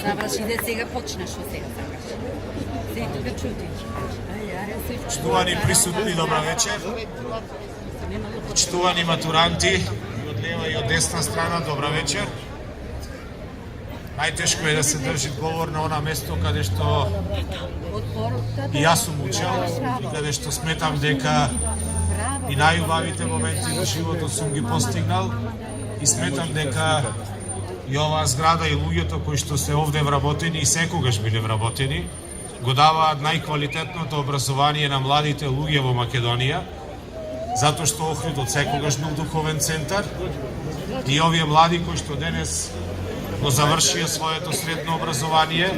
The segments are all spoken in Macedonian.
заврши, да сега почнеш од сега сакаш. Се тука чути. Почитувани присутни, добра вечер. Почитувани матуранти, и од лева и од десна страна, добра вечер. Најтешко е да се држи говор на она место каде што и јас сум учел и каде што сметам дека и најубавите моменти во животот сум ги постигнал и сметам дека и оваа зграда и луѓето кои што се овде вработени и секогаш биле вработени го даваат најквалитетното образование на младите луѓе во Македонија, затоа што Охридот секогаш бил духовен центар и овие млади кои што денес го завршија своето средно образование,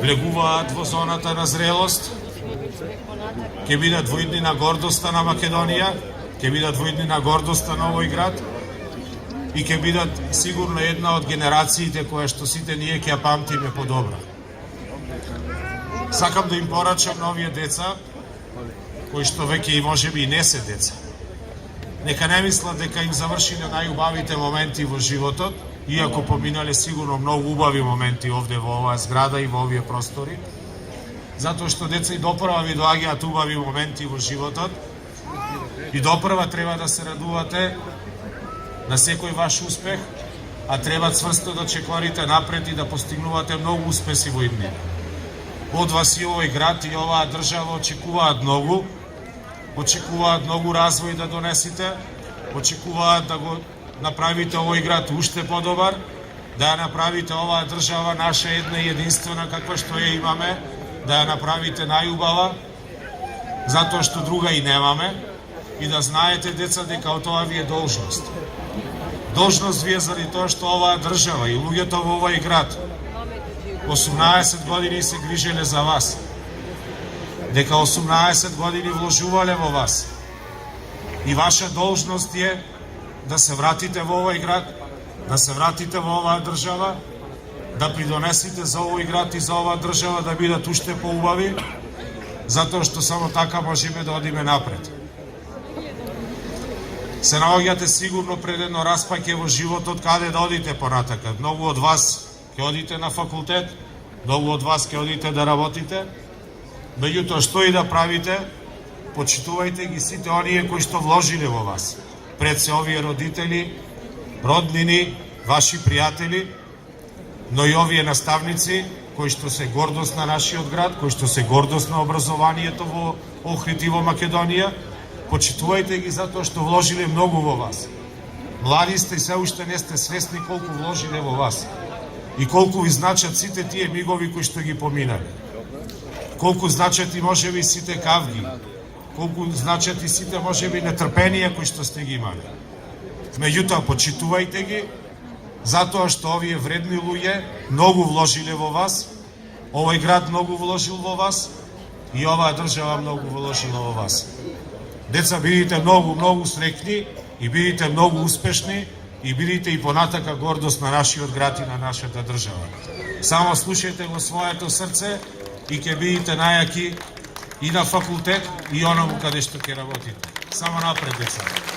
влегуваат во зоната на зрелост, ќе бидат во иднина гордоста на Македонија, ќе бидат во иднина гордоста на овој град и ќе бидат сигурно една од генерациите која што сите ние ќе ја памтиме подобро. Сакам да им порачам на овие деца, кои што веќе и можеби и не се деца. Нека не мислат дека им завршиле најубавите моменти во животот, иако поминале сигурно многу убави моменти овде во оваа зграда и во овие простори, затоа што деца и допрва ви доаѓаат убави моменти во животот и допрва треба да се радувате на секој ваш успех, а треба цврсто да чекорите напред и да постигнувате многу успеси во иднина. Од вас и овој град и оваа држава очекуваат многу развој да донесите, очекуваат да го направите овој град уште подобар, да ја направите оваа држава наша една и единствена каква што ја имаме, да ја направите најубава, затоа што друга и немаме, и да знаете, деца, дека од тоа ви е должност. Должност ви е заради тоа што оваа држава и луѓето во овој град 18 години се грижеле за вас, дека 18 години вложувале во вас. И ваша должност е да се вратите во овој град, да се вратите во оваа држава, да придонесите за овој град и за оваа држава да бидат уште поубави, затоа што само така можеме да одиме напред. Се наоѓате сигурно пред едно распаќе во животот каде да одите понатака. Многу од вас ќе одите на факултет, многу од вас ќе одите да работите, меѓутоа што и да правите, почитувајте ги сите оние кои што вложиле во вас. Пред се овие родители, роднини, ваши пријатели, но и овие наставници кои што се гордост на нашиот град, кои што се гордост на образованието во Охрид и во Македонија, почитувајте ги затоа што вложиле многу во вас. Млади сте и се уште не сте свесни колку вложиле во вас и колку ви значат сите тие мигови кои што ги поминале. Колку значат и можеби сите кавги, колку значат и сите можеби нетрпенија кои што сте ги имали. Меѓутоа, почитувајте ги, затоа што овие вредни луѓе многу вложиле во вас, овој град многу вложил во вас и оваа држава многу вложила во вас. Деца, бидите многу среќни и бидите многу успешни и бидите и понатака гордост на нашиот град и на нашата држава. Само слушајте го своето срце и ќе бидите најаки и на факултет и онаму каде што ќе работите. Само напред, деца.